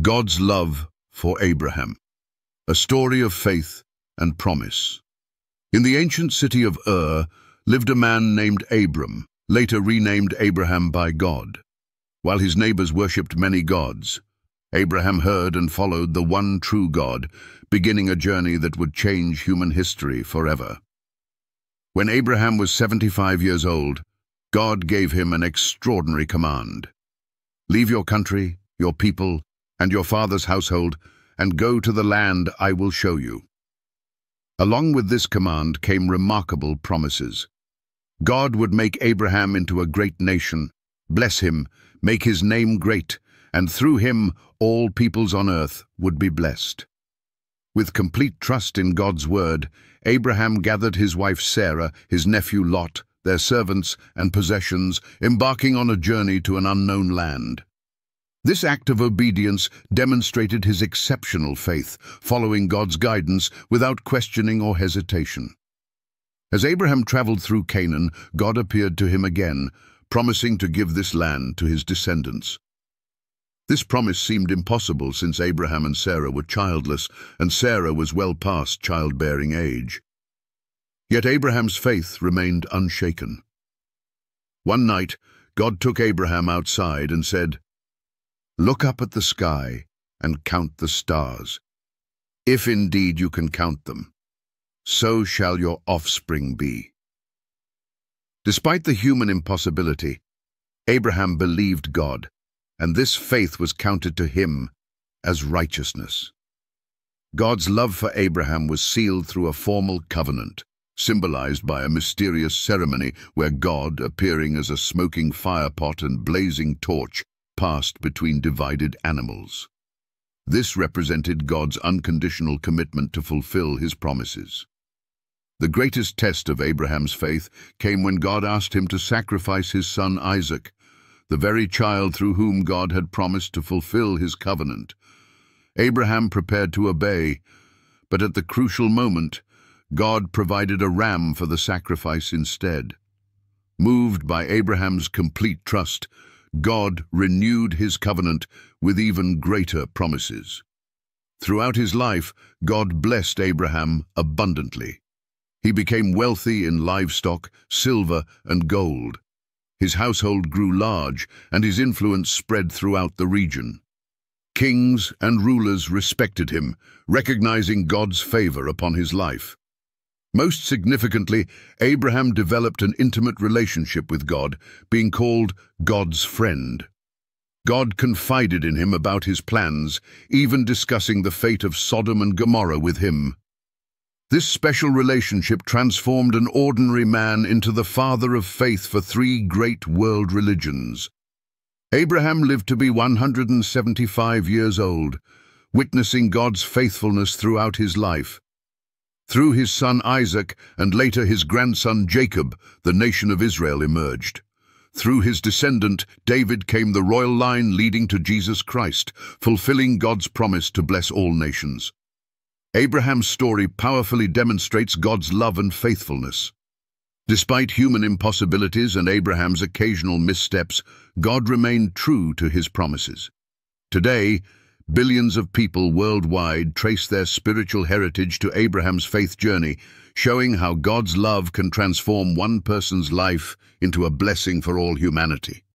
God's love for Abraham, a story of faith and promise. In the ancient city of Ur lived a man named Abram, later renamed Abraham by God. While his neighbors worshipped many gods, Abraham heard and followed the one true God, beginning a journey that would change human history forever. When Abraham was 75 years old, God gave him an extraordinary command. Leave your country, your people, and your father's household, and go to the land I will show you. Along with this command came remarkable promises. God would make Abraham into a great nation, bless him, make his name great, and through him all peoples on earth would be blessed. With complete trust in God's word, Abraham gathered his wife Sarah, his nephew Lot, their servants and possessions, embarking on a journey to an unknown land. This act of obedience demonstrated his exceptional faith, following God's guidance without questioning or hesitation. As Abraham traveled through Canaan, God appeared to him again, promising to give this land to his descendants. This promise seemed impossible since Abraham and Sarah were childless, and Sarah was well past childbearing age. Yet Abraham's faith remained unshaken. One night, God took Abraham outside and said, "Look up at the sky and count the stars. If indeed you can count them, so shall your offspring be." Despite the human impossibility, Abraham believed God, and this faith was counted to him as righteousness. God's love for Abraham was sealed through a formal covenant, symbolized by a mysterious ceremony where God, appearing as a smoking firepot and blazing torch, passed between divided animals. This represented God's unconditional commitment to fulfill his promises. The greatest test of Abraham's faith came when God asked him to sacrifice his son Isaac, the very child through whom God had promised to fulfill his covenant. Abraham prepared to obey, but at the crucial moment, God provided a ram for the sacrifice instead. Moved by Abraham's complete trust, God renewed his covenant with even greater promises. Throughout his life, God blessed Abraham abundantly. He became wealthy in livestock, silver, and gold. His household grew large, and his influence spread throughout the region. Kings and rulers respected him, recognizing God's favor upon his life. Most significantly, Abraham developed an intimate relationship with God, being called God's friend. God confided in him about his plans, even discussing the fate of Sodom and Gomorrah with him. This special relationship transformed an ordinary man into the father of faith for three great world religions. Abraham lived to be 175 years old, witnessing God's faithfulness throughout his life. Through his son Isaac and later his grandson Jacob, the nation of Israel emerged. Through his descendant, David, came the royal line leading to Jesus Christ, fulfilling God's promise to bless all nations. Abraham's story powerfully demonstrates God's love and faithfulness. Despite human impossibilities and Abraham's occasional missteps, God remained true to his promises. Today, billions of people worldwide trace their spiritual heritage to Abraham's faith journey, showing how God's love can transform one person's life into a blessing for all humanity.